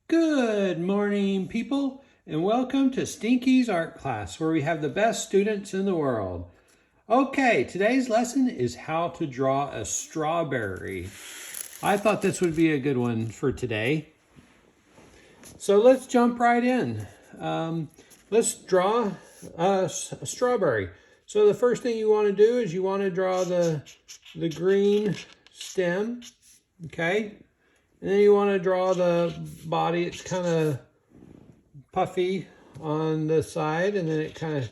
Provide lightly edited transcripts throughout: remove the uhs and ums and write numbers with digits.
Good morning, people, and welcome to Stinky's art class, where we have the best students in the world. Okay, today's lesson is how to draw a strawberry. I thought this would be a good one for today. So let's jump right in. Let's draw a strawberry. So the first thing you want to do is you want to draw the green stem, okay? And then you want to draw the body. It's kind of puffy on the side, and then it kind of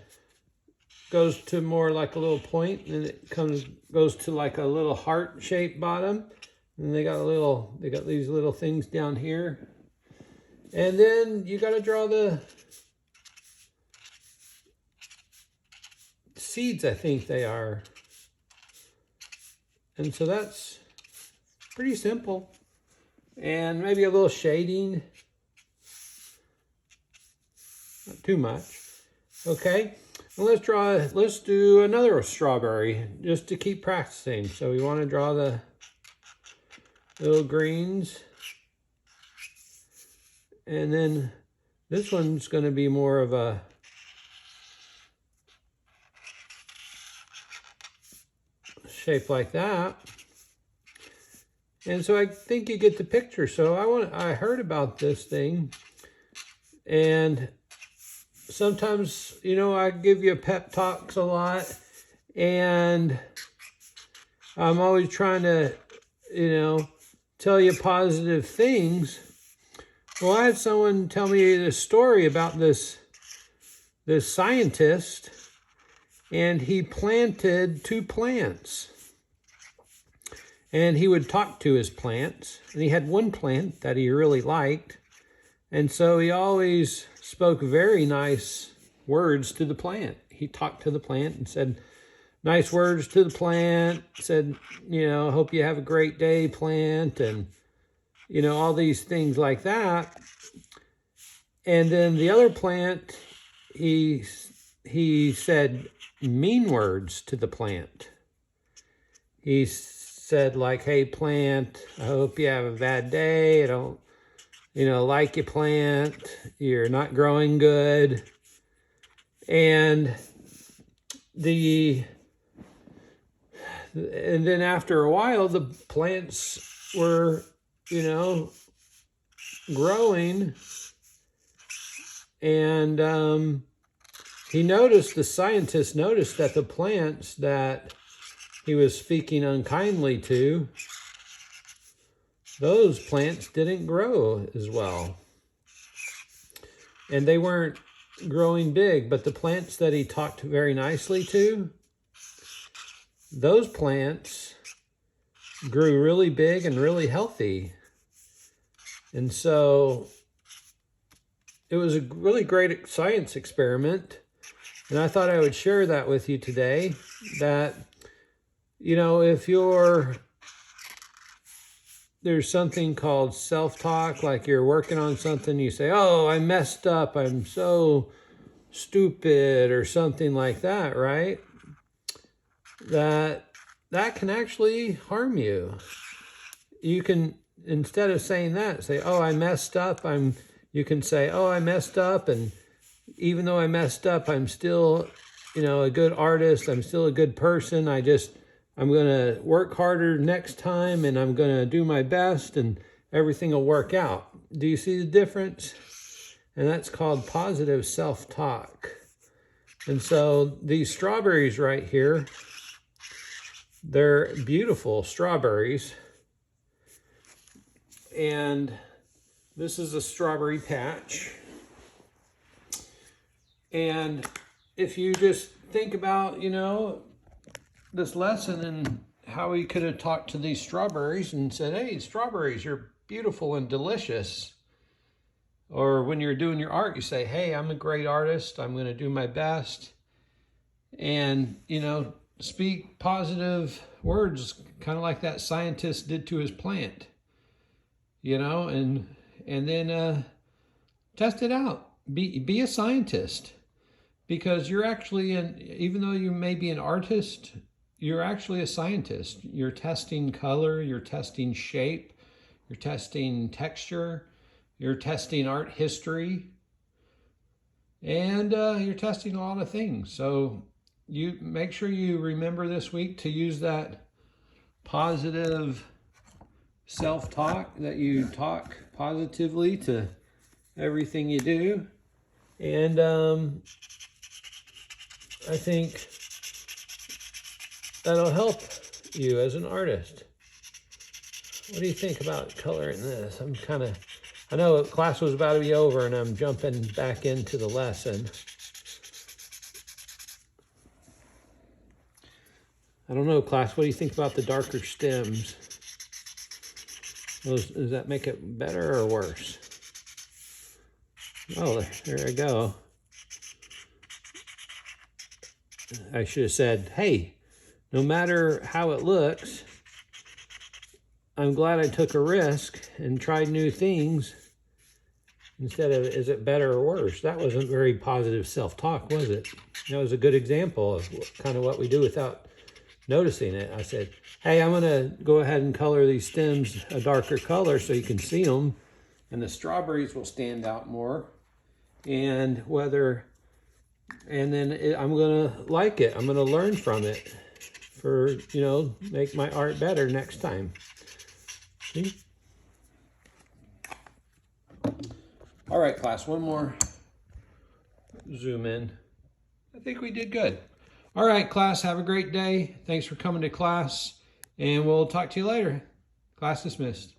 goes to more like a little point, and it goes to like a little heart-shaped bottom. And they got these little things down here. And then you got to draw the seeds, I think they are. And so that's pretty simple. And maybe a little shading. Not too much. Okay. And let's do another strawberry just to keep practicing. So we want to draw the little greens. And then this one's going to be more of a shape like that. And so I think you get the picture. So I heard about this thing, and sometimes, I give you pep talks a lot, and I'm always trying to, tell you positive things. Well, I had someone tell me this story about this scientist, and he planted 2 plants. And he would talk to his plants, and he had one plant that he really liked. And so he always spoke very nice words to the plant. He talked to the plant and said nice words to the plant, said, hope you have a great day, plant, and, all these things like that. And then the other plant, he said mean words to the plant. He said like, hey, plant, I hope you have a bad day. I don't, like you, plant. You're not growing good. And then after a while, the plants were, growing. And the scientist noticed that the plants that he was speaking unkindly to, those plants didn't grow as well. And they weren't growing big, but the plants that he talked very nicely to, those plants grew really big and really healthy. And so it was a really great science experiment. And I thought I would share that with you today, that if there's something called self-talk, like you're working on something, you say, oh, I messed up, I'm so stupid, or something like that, right? That can actually harm you. You can, instead of saying that, say, oh, I messed up, you can say, oh, I messed up, and even though I messed up, I'm still, a good artist, I'm still a good person, I'm going to work harder next time, and I'm going to do my best, and everything will work out. Do you see the difference? And that's called positive self-talk. And so these strawberries right here, they're beautiful strawberries. And this is a strawberry patch. And if you just think about, this lesson and how we could have talked to these strawberries and said, hey, strawberries, you're beautiful and delicious. Or when you're doing your art, you say, hey, I'm a great artist, I'm going to do my best. And, speak positive words, kind of like that scientist did to his plant, and then test it out. Be a scientist, because you're actually, even though you may be an artist, you're actually a scientist. You're testing color, you're testing shape, you're testing texture, You're testing art history, and you're testing a lot of things. So you make sure you remember this week to use that positive self-talk, that you talk positively to everything you do. And I think that'll help you as an artist. What do you think about coloring this? I know class was about to be over and I'm jumping back into the lesson. I don't know, class, what do you think about the darker stems? Does that make it better or worse? Oh, there I go. I should have said, hey, no matter how it looks, I'm glad I took a risk and tried new things instead of, is it better or worse? That wasn't very positive self-talk, was it? That was a good example of kind of what we do without noticing it. I said, hey, I'm going to go ahead and color these stems a darker color so you can see them, and the strawberries will stand out more. And then I'm going to like it. I'm going to learn from it for, make my art better next time. See? All right, class, one more zoom in. I think we did good. All right, class, have a great day. Thanks for coming to class, and we'll talk to you later. Class dismissed.